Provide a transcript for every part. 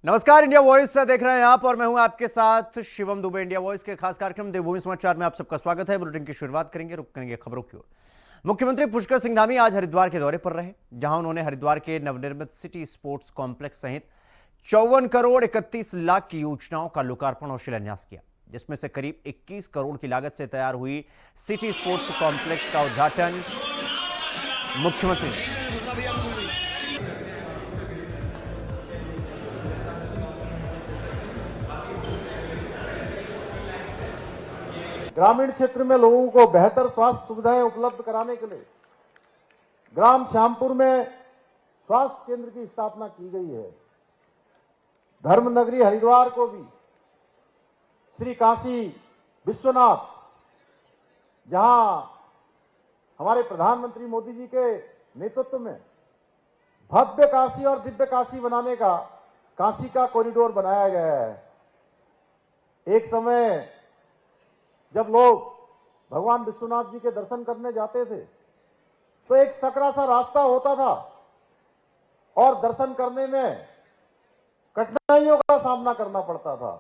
नमस्कार, India voice देख रहे हैं आप और मैं हूं आपके साथ शिवम दुबे। इंडिया वॉइस के खास कार्यक्रम देवभूमि समाचार में आप सबका स्वागत है। बुलेटिन की शुरुआत करेंगे खबरों की ओर। मुख्यमंत्री पुष्कर सिंह धामी आज हरिद्वार के दौरे पर रहे, जहां उन्होंने हरिद्वार के नवनिर्मित सिटी स्पोर्ट्स कॉम्प्लेक्स सहित 54 करोड़ 31 लाख की योजनाओं का लोकार्पण और शिलान्यास किया, जिसमें से करीब 21 करोड़ की लागत से तैयार हुई सिटी स्पोर्ट्स कॉम्प्लेक्स का उद्घाटन मुख्यमंत्री ने। ग्रामीण क्षेत्र में लोगों को बेहतर स्वास्थ्य सुविधाएं उपलब्ध कराने के लिए ग्राम श्यामपुर में स्वास्थ्य केंद्र की स्थापना की गई है। धर्म नगरी हरिद्वार को भी श्री काशी विश्वनाथ, जहां हमारे प्रधानमंत्री मोदी जी के नेतृत्व में भव्य काशी और दिव्य काशी बनाने का काशी का कॉरिडोर बनाया गया है। एक समय जब लोग भगवान विश्वनाथ जी के दर्शन करने जाते थे तो एक सकरा सा रास्ता होता था और दर्शन करने में कठिनाइयों का सामना करना पड़ता था,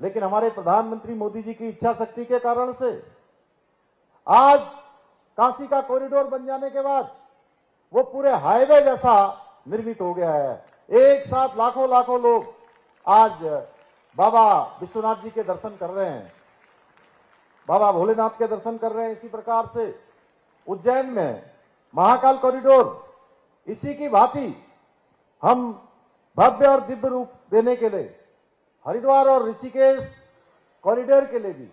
लेकिन हमारे प्रधानमंत्री मोदी जी की इच्छा शक्ति के कारण से आज काशी का कॉरिडोर बन जाने के बाद वो पूरे हाईवे जैसा निर्मित हो गया है। एक साथ लाखों लाखों लोग आज बाबा विश्वनाथ जी के दर्शन कर रहे हैं, बाबा भोलेनाथ के दर्शन कर रहे हैं। इसी प्रकार से उज्जैन में महाकाल कॉरिडोर, इसी की भांति हम भव्य और दिव्य रूप देने के लिए हरिद्वार और ऋषिकेश कॉरिडोर के लिए भी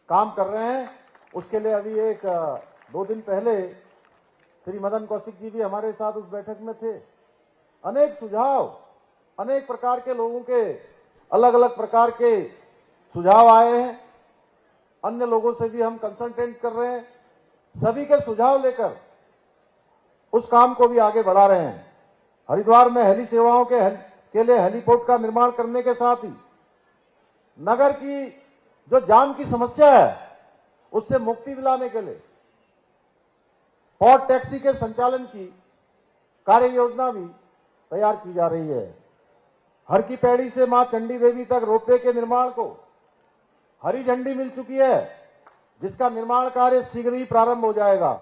काम कर रहे हैं। उसके लिए अभी 1-2 दिन पहले श्री मदन कौशिक जी भी हमारे साथ उस बैठक में थे। अनेक सुझाव, अनेक प्रकार के लोगों के अलग अलग प्रकार के सुझाव आए हैं। अन्य लोगों से भी हम कंसल्टेंट कर रहे हैं, सभी के सुझाव लेकर उस काम को भी आगे बढ़ा रहे हैं। हरिद्वार में हेली सेवाओं के लिए हेलीपोर्ट का निर्माण करने के साथ ही नगर की जो जाम की समस्या है उससे मुक्ति दिलाने के लिए पोर्ट टैक्सी के संचालन की कार्य योजना भी तैयार की जा रही है। हर की पैड़ी से मां चंडी देवी तक रोपवे के निर्माण को हरी झंडी मिल चुकी है, जिसका निर्माण कार्य शीघ्र ही प्रारंभ हो जाएगा।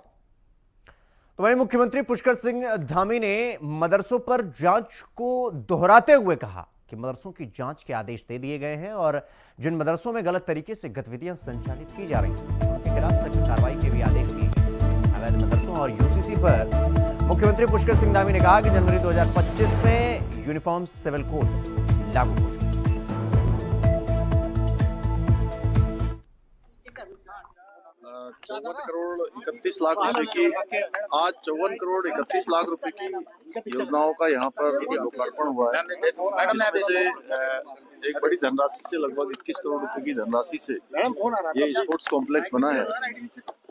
तो वहीं मुख्यमंत्री पुष्कर सिंह धामी ने मदरसों पर जांच को दोहराते हुए कहा कि मदरसों की जांच के आदेश दे दिए गए हैं और जिन मदरसों में गलत तरीके से गतिविधियां संचालित की जा रही हैं उनके खिलाफ सख्त कार्रवाई के भी आदेश दिए गए। अवैध मदरसों और यूसीसी पर मुख्यमंत्री पुष्कर सिंह धामी ने कहा कि जनवरी 2025 में यूनिफॉर्म सिविल कोड लागू हो चुका। 54 करोड़ 31 लाख रुपए की आज 54 करोड़ 31 लाख रुपए की योजनाओं का यहाँ पर लोकार्पण हुआ है। इसमें से एक बड़ी धनराशि से लगभग 21 करोड़ रुपए की धनराशि से ये स्पोर्ट्स कॉम्प्लेक्स बना है,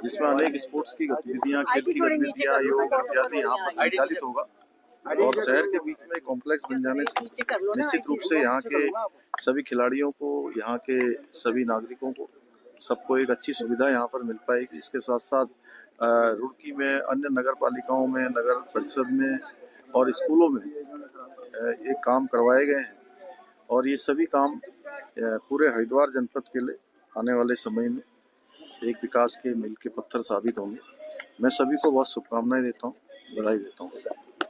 जिसमें अनेक स्पोर्ट्स की गतिविधियां, खेल की गतिविधियां, योग इत्यादि यहाँ पर संचालित होगा। और शहर के बीच में कॉम्प्लेक्स बन जाने से निश्चित रूप से यहाँ के सभी खिलाड़ियों को, यहाँ के सभी नागरिकों को, सबको एक अच्छी सुविधा यहाँ पर मिल पाएगी। इसके साथ साथ रुड़की में, अन्य नगर पालिकाओं में, नगर परिषद में और स्कूलों में एक काम करवाए गए हैं और ये सभी काम पूरे हरिद्वार जनपद के लिए आने वाले समय में एक विकास के मील के पत्थर साबित होंगे। मैं सभी को बहुत शुभकामनाएं देता हूँ, बधाई देता हूँ।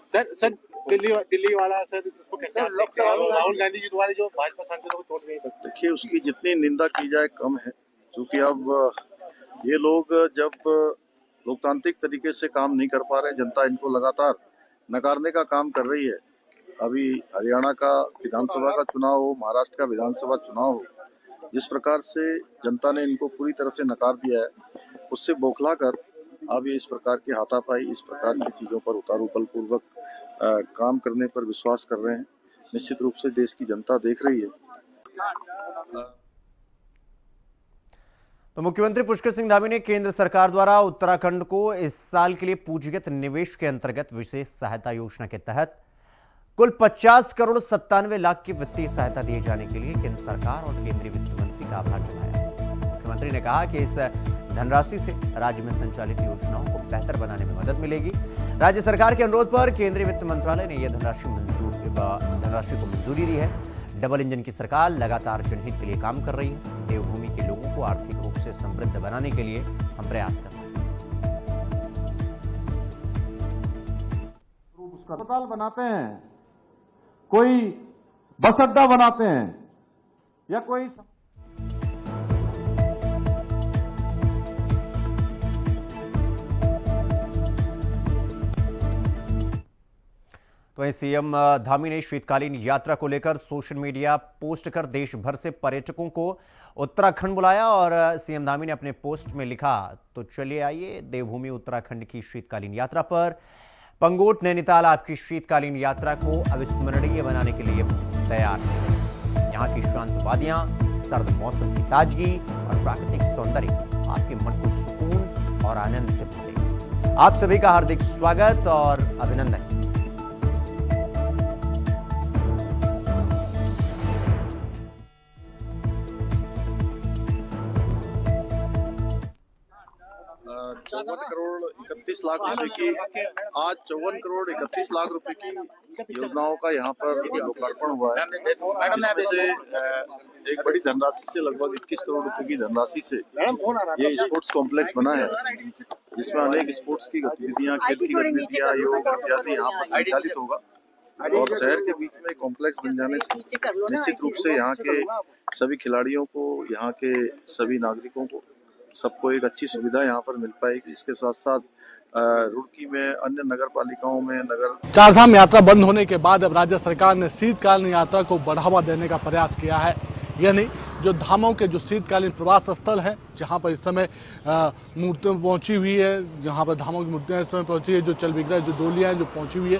सर दिल्ली वाला सर उसको कैसे राहुल गांधी जी द्वारा जो भाजपा सांसदों को तोड़ गई, देखिए उसकी जितनी निंदा की जाए कम है, क्योंकि अब ये लोग जब लोकतांत्रिक तरीके से काम नहीं कर पा रहे, जनता इनको लगातार नकारने का काम कर रही है। अभी हरियाणा का विधानसभा का चुनाव हो, महाराष्ट्र का विधानसभा चुनाव हो, जिस प्रकार से जनता ने इनको पूरी तरह से नकार दिया है, उससे बौखला कर अब ये इस प्रकार की हाथापाई, इस प्रकार की चीजों पर उतारू बलपूर्वक काम करने पर विश्वास कर रहे हैं। निश्चित रूप से देश की जनता देख रही है। तो मुख्यमंत्री पुष्कर सिंह धामी ने केंद्र सरकार द्वारा उत्तराखंड को इस साल के लिए पूंजीगत निवेश के अंतर्गत विशेष सहायता योजना के तहत कुल 50 करोड़ 97 लाख की वित्तीय सहायता दिए जाने के लिए केंद्र सरकार और केंद्रीय वित्त मंत्री का आभार जताया। मुख्यमंत्री ने कहा कि इस धनराशि से राज्य में संचालित योजनाओं को बेहतर बनाने में मदद मिलेगी। राज्य सरकार के अनुरोध पर केंद्रीय वित्त मंत्रालय ने यह धनराशि को मंजूरी दी है। डबल इंजन की सरकार लगातार जनहित के लिए काम कर रही है। देवभूमि के लोगों को आर्थिक रूप से समृद्ध बनाने के लिए हम प्रयास कर रहे हैं। अस्पताल बनाते हैं, कोई बस अड्डा बनाते हैं या कोई तो वहीं सीएम धामी ने शीतकालीन यात्रा को लेकर सोशल मीडिया पोस्ट कर देश भर से पर्यटकों को उत्तराखंड बुलाया और सीएम धामी ने अपने पोस्ट में लिखा, तो चलिए आइए देवभूमि उत्तराखंड की शीतकालीन यात्रा पर। पंगोट नैनीताल आपकी शीतकालीन यात्रा को अविस्मरणीय बनाने के लिए तैयार है। यहाँ की शांत वादियां, सर्द मौसम की ताजगी और प्राकृतिक सौंदर्य आपके मन को सुकून और आनंद से भर देगा। आप सभी का हार्दिक स्वागत और अभिनंदन। चौवन करोड़ 31 लाख रुपए की आज 54 करोड़ 31 लाख रुपए की योजनाओं का यहाँ पर लोकार्पण हुआ है। इसमें से एक बड़ी धनराशि से लगभग 21 करोड़ रुपए की धनराशि से ये स्पोर्ट्स कॉम्प्लेक्स बना है, जिसमें अनेक स्पोर्ट्स की गतिविधियां, खेल की गतिविधियां, योग इत्यादि यहाँ पर संचालित होगा। और शहर के बीच में कॉम्प्लेक्स बन जाने से निश्चित रूप से यहाँ के सभी खिलाड़ियों को, यहाँ के सभी नागरिकों को, सबको एक अच्छी सुविधा यहाँ पर मिल पाएगी। इसके साथ साथ रुड़की में अन्य नगर पालिकाओं में चारधाम यात्रा बंद होने के बाद अब राज्य सरकार ने शीतकालीन यात्रा को बढ़ावा देने का प्रयास किया है। यानी जो धामों के जो शीतकालीन प्रवास स्थल हैं, जहाँ पर इस समय मूर्तियाँ पहुँची हुई है, जहाँ पर धामों की मूर्तियाँ इस समय पहुँची है, जो चल विग्रह जो डोलियाँ जो पहुँची हुई है,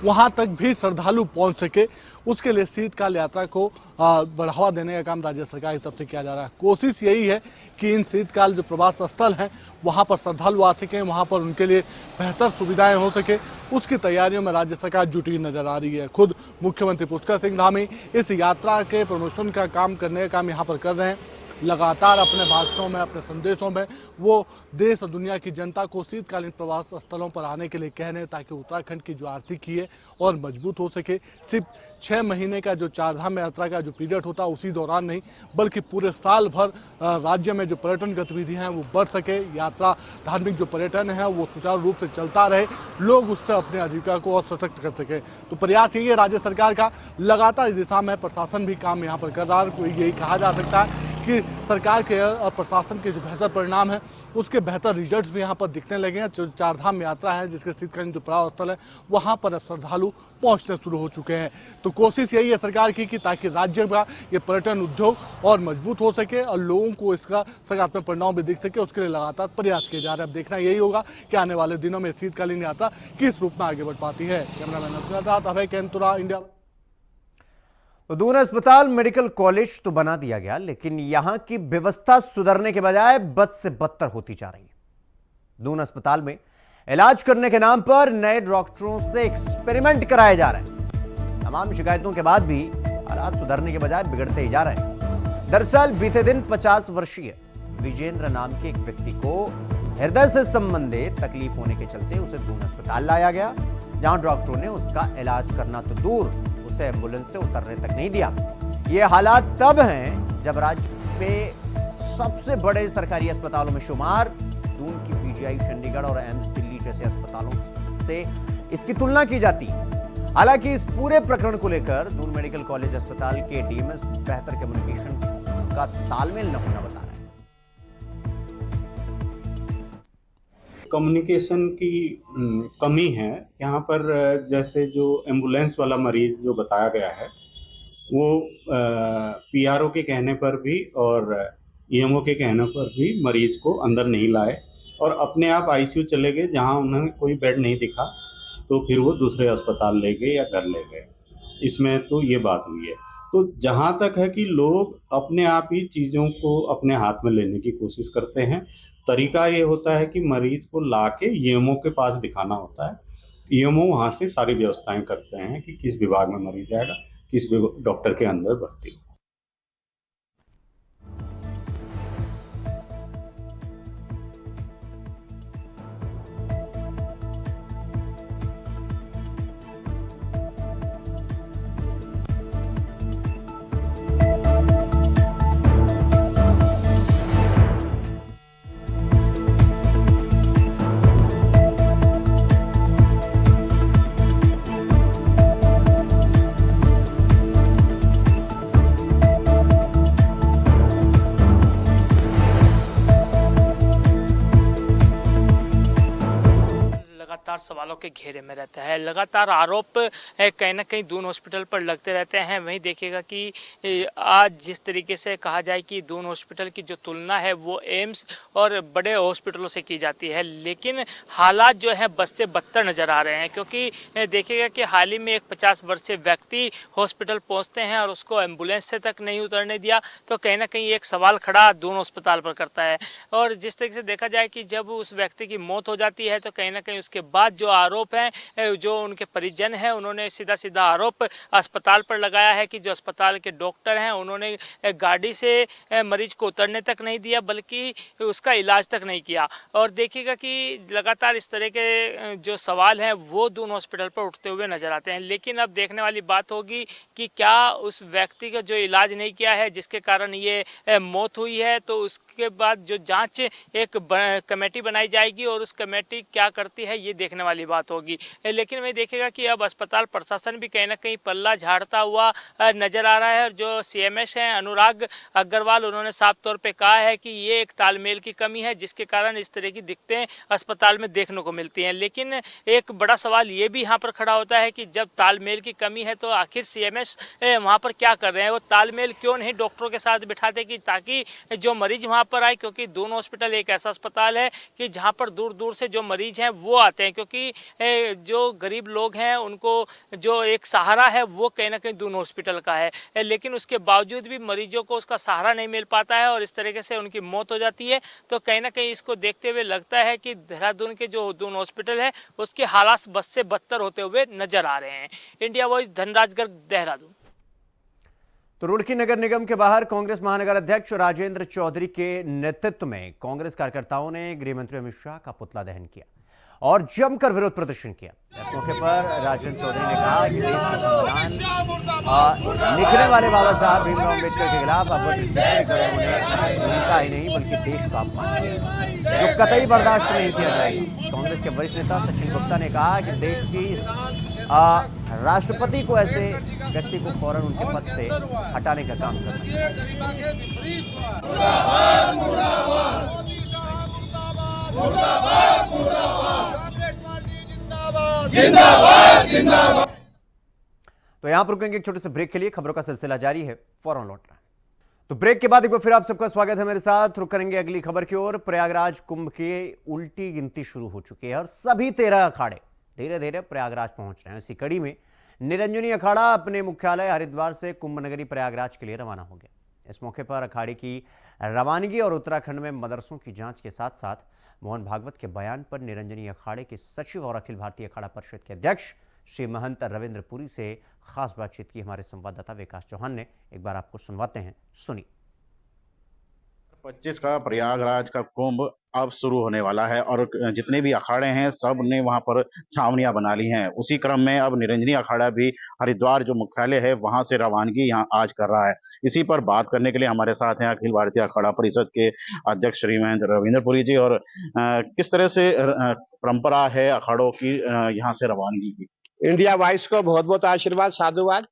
वहाँ तक भी श्रद्धालु पहुँच सके, उसके लिए शीतकाल यात्रा को बढ़ावा देने का काम राज्य सरकार की तरफ से किया जा रहा है। कोशिश यही है कि इन शीतकाल जो प्रवास स्थल हैं वहाँ पर श्रद्धालु आ सकें, वहाँ पर उनके लिए बेहतर सुविधाएं हो सके, उसकी तैयारियों में राज्य सरकार जुटी नजर आ रही है। खुद मुख्यमंत्री पुष्कर सिंह धामी इस यात्रा के प्रमोशन का काम करने का काम यहाँ पर कर रहे हैं। लगातार अपने भाषणों में, अपने संदेशों में वो देश और दुनिया की जनता को शीतकालीन प्रवास स्थलों पर आने के लिए कह रहे हैं, ताकि उत्तराखंड की जो आर्थिकी है और मजबूत हो सके। सिर्फ 6 महीने का जो चारधाम यात्रा का जो पीरियड होता है उसी दौरान नहीं, बल्कि पूरे साल भर राज्य में जो पर्यटन गतिविधियां हैं वो बढ़ सके, यात्रा धार्मिक जो पर्यटन है वो सुचारू रूप से चलता रहे, लोग उससे अपनी आजीविका को और सशक्त कर सके। तो प्रयास यही है राज्य सरकार का, लगातार इस दिशा में प्रशासन भी काम यहाँ पर कर रहा है। कोई यही कहा जा सकता है कि सरकार के और प्रशासन के जो बेहतर परिणाम है उसके बेहतर रिजल्ट्स भी यहाँ पर दिखने लगे हैं। जो चारधाम यात्रा है, जिसके शीतकालीन जो प्रवास स्थल है, वहाँ पर अब श्रद्धालु पहुँचने शुरू हो चुके हैं। तो कोशिश यही है सरकार की कि ताकि राज्य का ये पर्यटन उद्योग और मजबूत हो सके और लोगों को इसका सकारात्मक परिणाम भी दिख सके, उसके लिए लगातार प्रयास किए जा रहे हैं। अब देखना यही होगा कि आने वाले दिनों में शीतकालीन यात्रा किस रूप में आगे बढ़ पाती है। कैमरामैन अभय कैंतुरा, इंडिया। तो दून अस्पताल मेडिकल कॉलेज तो बना दिया गया, लेकिन यहां की व्यवस्था सुधरने के बजाय बद से बदतर होती जा रही है। दून अस्पताल में इलाज करने के नाम पर नए डॉक्टरों से एक्सपेरिमेंट कराए जा रहे हैं। तमाम शिकायतों के बाद भी हालात सुधरने के बजाय बिगड़ते ही जा रहे हैं। दरअसल बीते दिन 50 वर्षीय विजेंद्र नाम के एक व्यक्ति को हृदय से संबंधित तकलीफ होने के चलते उसे दून अस्पताल लाया गया, जहां डॉक्टरों ने उसका इलाज करना तो दूर, उसे एम्बुलेंस से उतरने तक नहीं दिया। ये हालात तब हैं जब राज्य में सबसे बड़े सरकारी अस्पतालों में शुमार दून की पीजीआई चंडीगढ़ और एम्स दिल्ली जैसे अस्पतालों से इसकी तुलना की जाती है। हालांकि इस पूरे प्रकरण को लेकर दून मेडिकल कॉलेज अस्पताल के डीएमएस बेहतर कम्युनिकेशन का तालमेल न होना बता रहे हैं। कम्युनिकेशन की कमी है यहाँ पर। जैसे जो एम्बुलेंस वाला मरीज जो बताया गया है वो पीआरओ के कहने पर भी और ईएमओ के कहने पर भी मरीज को अंदर नहीं लाए और अपने आप आईसीयू चले गए, जहाँ उन्हें कोई बेड नहीं दिखा तो फिर वो दूसरे अस्पताल ले गए या घर ले गए। इसमें तो ये बात हुई है। तो जहाँ तक है कि लोग अपने आप ही चीज़ों को अपने हाथ में लेने की कोशिश करते हैं। तरीका ये होता है कि मरीज को लाके ईएमओ के पास दिखाना होता है। ईएमओ वहाँ से सारी व्यवस्थाएं करते हैं कि किस विभाग में मरीज जाएगा, किस डॉक्टर के अंदर भर्ती हो। सवालों के घेरे में रहता है। लगातार आरोप कहीं ना कहीं दून हॉस्पिटल पर लगते रहते हैं। वहीं देखिएगा कि आज जिस तरीके से कहा जाए कि दून हॉस्पिटल की जो तुलना है वो एम्स और बड़े हॉस्पिटलों से की जाती है, लेकिन हालात जो है बद से बदतर नज़र आ रहे हैं। क्योंकि देखिएगा कि हाल ही में एक 50 वर्षीय व्यक्ति हॉस्पिटल पहुंचते हैं और उसको एम्बुलेंस से तक नहीं उतरने दिया, तो कहीं ना कहीं एक सवाल खड़ा दोनों अस्पताल पर करता है। और जिस तरीके से देखा जाए कि जब उस व्यक्ति की मौत हो जाती है तो कहीं ना कहीं उसके बाद जो आरोप हैं, जो उनके परिजन हैं, उन्होंने सीधा सीधा आरोप अस्पताल पर लगाया है कि जो अस्पताल के डॉक्टर हैं उन्होंने गाड़ी से मरीज को उतरने तक नहीं दिया, बल्कि उसका इलाज तक नहीं किया। और देखिएगा कि लगातार इस तरह के जो सवाल हैं वो दून हॉस्पिटल पर उठते हुए नजर आते हैं। लेकिन अब देखने वाली बात होगी कि क्या उस व्यक्ति का जो इलाज नहीं किया है जिसके कारण ये मौत हुई है, तो उसके बाद जो जांच एक कमेटी बनाई जाएगी और उस कमेटी क्या करती है ये देखने वाली बात होगी। लेकिन वही देखिएगा कि अब अस्पताल प्रशासन भी कहीं ना कहीं पल्ला झाड़ता हुआ नजर आ रहा है। और जो सीएमएस हैं अनुराग अग्रवाल, उन्होंने साफ तौर पे कहा है कि ये एक तालमेल की कमी है जिसके कारण इस तरह की दिक्कतें अस्पताल में देखने को मिलती हैं। लेकिन एक बड़ा सवाल ये भी यहाँ पर खड़ा होता है कि जब तालमेल की कमी है तो आखिर सीएमएस वहाँ पर क्या कर रहे हैं? वो तालमेल क्यों नहीं डॉक्टरों के साथ बिठाते कि ताकि जो मरीज वहाँ पर आए, क्योंकि दोनों हॉस्पिटल एक ऐसा अस्पताल है कि जहाँ पर दूर दूर से जो मरीज हैं वो आते हैं, क्योंकि जो गरीब लोग हैं उनको जो एक सहारा है वो कहीं ना कहीं दोनों हॉस्पिटल का है। लेकिन उसके बावजूद भी मरीजों को उसका सहारा नहीं मिल पाता है और इस तरीके से उनकी मौत हो जाती है। तो कहीं ना कहीं इसको देखते हुए लगता है कि देहरादून के जो दोनों हॉस्पिटल है उसके हालात बद से बदतर होते हुए नजर आ रहे हैं। India voice, Dhanraj Garg, Dehradun. तो रुड़की नगर निगम के बाहर कांग्रेस महानगर अध्यक्ष राजेंद्र चौधरी के नेतृत्व में कांग्रेस कार्यकर्ताओं ने गृह मंत्री अमित शाह का पुतला दहन किया और जमकर विरोध प्रदर्शन किया। इस मौके पर राजेंद्र चौधरी ने कहा कि देश का संविधान लिखने वाले बाबा साहब भीमराव अम्बेडकर के खिलाफ उनका ही नहीं बल्कि देश का अपमान किया, जो कतई बर्दाश्त नहीं किया जाएगा। कांग्रेस के वरिष्ठ नेता सचिन गुप्ता ने कहा कि देश की राष्ट्रपति को ऐसे व्यक्ति को फौरन उनके पद से हटाने का काम करना चाहिए। तो यहां पर रुकेंगे एक छोटे से ब्रेक के लिए। खबरों का सिलसिला जारी है, फौरन लौट रहा है। तो ब्रेक के बाद एक बार फिर आप सबका स्वागत है मेरे साथ। रुक करेंगे अगली खबर की ओर। प्रयागराज कुंभ की उल्टी गिनती शुरू हो चुकी है और सभी 13 अखाड़े धीरे धीरे प्रयागराज पहुंच रहे हैं। इसी कड़ी में निरंजनी अखाड़ा अपने मुख्यालय हरिद्वार से कुंभ नगरी प्रयागराज के लिए रवाना हो गया। इस मौके पर अखाड़े की रवानगी और उत्तराखंड में मदरसों की जांच के साथ साथ मोहन भागवत के बयान पर निरंजनी अखाड़े के सचिव और अखिल भारतीय अखाड़ा परिषद के अध्यक्ष श्री महंत रविंद्र पुरी से खास बातचीत की हमारे संवाददाता विकास चौहान ने। एक बार आपको सुनवाते हैं, सुनिए। 25 का प्रयागराज का कुंभ अब शुरू होने वाला है और जितने भी अखाड़े हैं सब ने वहां पर छावनियां बना ली हैं। उसी क्रम में अब निरंजनी अखाड़ा भी हरिद्वार जो मुख्यालय है वहां से रवानगी यहां आज कर रहा है। इसी पर बात करने के लिए हमारे साथ हैं अखिल भारतीय अखाड़ा परिषद के अध्यक्ष श्री महेंद्र रविंद्र पुरी जी। और किस तरह से परंपरा है अखाड़ों की यहाँ से रवानगी की? इंडिया वॉइस को बहुत बहुत आशीर्वाद, साधुवाद।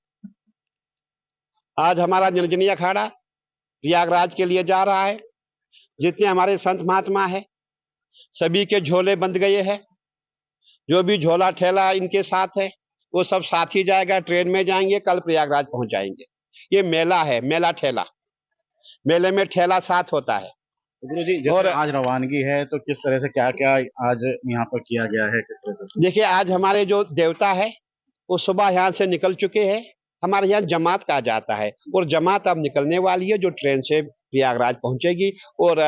आज हमारा निरंजनी अखाड़ा प्रयागराज के लिए जा रहा है। जितने हमारे संत महात्मा है सभी के झोले बंध गए हैं। जो भी झोला ठेला इनके साथ है वो सब साथ ही जाएगा, ट्रेन में जाएंगे, कल प्रयागराज पहुंच जाएंगे। ये मेला है, मेला ठेला, मेले में ठेला साथ होता है। गुरु जी, और आज रवानगी है तो किस तरह से क्या क्या आज यहाँ पर किया गया है, किस तरह से? देखिए, आज हमारे जो देवता है वो सुबह यहाँ से निकल चुके हैं। हमारे यहाँ जमात कहा जाता है और जमात अब निकलने वाली है जो ट्रेन से प्रयागराज पहुंचेगी। और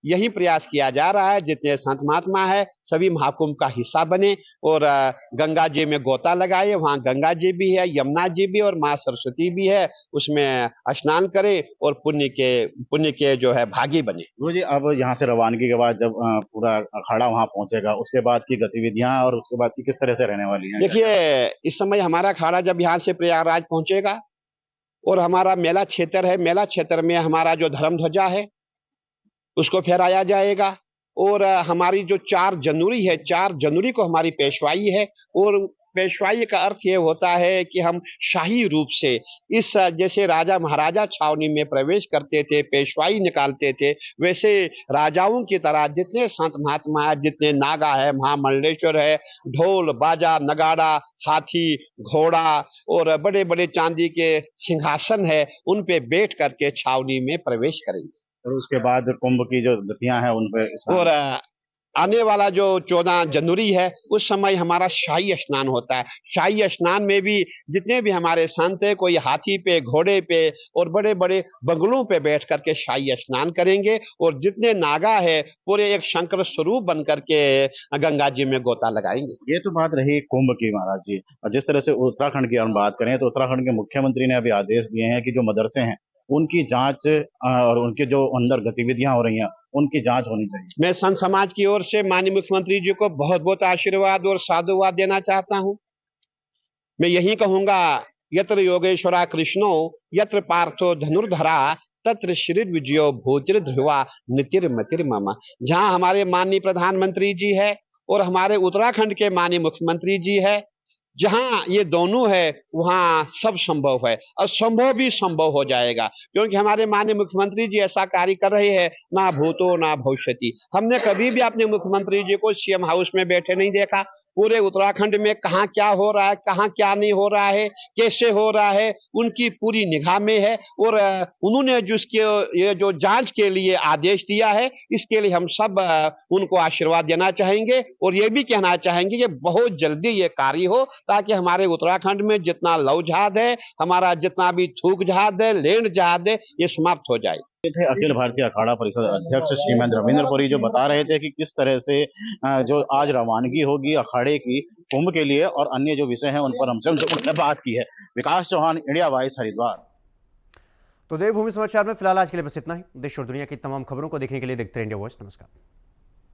यही प्रयास किया जा रहा है जितने संत महात्मा है सभी महाकुंभ का हिस्सा बने और गंगा जी में गोता लगाए। वहाँ गंगा जी भी है, यमुना जी भी और माँ सरस्वती भी है, उसमें स्नान करें और पुण्य के जो है भागी बने। गुरु जी, अब यहाँ से रवानगी के बाद जब पूरा अखाड़ा वहाँ पहुंचेगा उसके बाद की गतिविधियां और उसके बाद की किस तरह से रहने वाली हैं? देखिए, इस समय हमारा अखाड़ा जब यहाँ से प्रयागराज पहुंचेगा और हमारा मेला क्षेत्र है, मेला क्षेत्र में हमारा जो धर्म ध्वजा है उसको फहराया जाएगा। और हमारी जो 4 जनवरी है, 4 जनवरी को हमारी पेशवाई है और पेशवाई का अर्थ ये होता है कि हम शाही रूप से इस जैसे राजा महाराजा छावनी में प्रवेश करते थे, पेशवाई निकालते थे, वैसे राजाओं की तरह जितने संत महात्मा है, जितने नागा है, महामंडलेश्वर है, ढोल बाजा नगाड़ा, हाथी घोड़ा और बड़े बड़े चांदी के सिंहासन है, उन पे बैठ करके छावनी में प्रवेश करेंगे। और उसके बाद कुंभ की जो गतियां हैं उन पे और आने वाला जो 14 जनवरी है उस समय हमारा शाही स्नान होता है। शाही स्नान में भी जितने भी हमारे संत है, कोई हाथी पे, घोड़े पे और बड़े बड़े बंगलों पे बैठ करके शाही स्नान करेंगे और जितने नागा है पूरे एक शंकर स्वरूप बन करके गंगा जी में गोता लगाएंगे। ये तो बात रही कुंभ की महाराज जी। और जिस तरह से उत्तराखंड की हम बात करें तो उत्तराखंड के मुख्यमंत्री ने अभी आदेश दिए हैं कि जो मदरसे हैं उनकी जांच और उनके जो अंदर गतिविधियां हो रही हैं उनकी जांच होनी चाहिए। मैं संत समाज की ओर से माननीय मुख्यमंत्री जी को बहुत बहुत आशीर्वाद और साधुवाद देना चाहता हूं। मैं यही कहूंगा, यत्र योगेश्वरा कृष्णो यत्र पार्थो धनुर्धरा तत्र श्री विजयो भूतिर ध्रुवा नितिर्मतिर मम। जहां हमारे माननीय प्रधानमंत्री जी है और हमारे उत्तराखंड के माननीय मुख्यमंत्री जी है, जहां ये दोनों है वहां सब संभव है और संभव भी संभव हो जाएगा, क्योंकि हमारे माननीय मुख्यमंत्री जी ऐसा कार्य कर रहे हैं, ना भूतो ना भविष्यति। हमने कभी भी अपने मुख्यमंत्री जी को सीएम हाउस में बैठे नहीं देखा। पूरे उत्तराखंड में कहाँ क्या हो रहा है, कहाँ क्या नहीं हो रहा है, कैसे हो रहा है, उनकी पूरी निगाह में है। और उन्होंने जिसके ये जो जांच के लिए आदेश दिया है, इसके लिए हम सब उनको आशीर्वाद देना चाहेंगे और ये भी कहना चाहेंगे कि बहुत जल्दी ये कार्य हो, ताकि हमारे उत्तराखंड में जितना लव जहाज है, हमारा जितना भी थूक जहाज है, लैंड जहाज है, ये समाप्त हो जाए। थे अखिल भारतीय अखाड़ा परिषद अध्यक्ष श्रीमंत रविंद्रपुरी जो बता रहे थे कि किस तरह से जो आज रवानगी होगी अखाड़े की कुंभ के लिए और अन्य जो विषय हैं उन पर हमसे उन्होंने बात की है। विकास चौहान, इंडिया वॉइस, हरिद्वार। तो देवभूमि समाचार में फिलहाल आज के लिए बस इतना ही। देश और दुनिया की तमाम खबरों को देखने के लिए देखते रहिए इंडिया वॉइस। नमस्कार।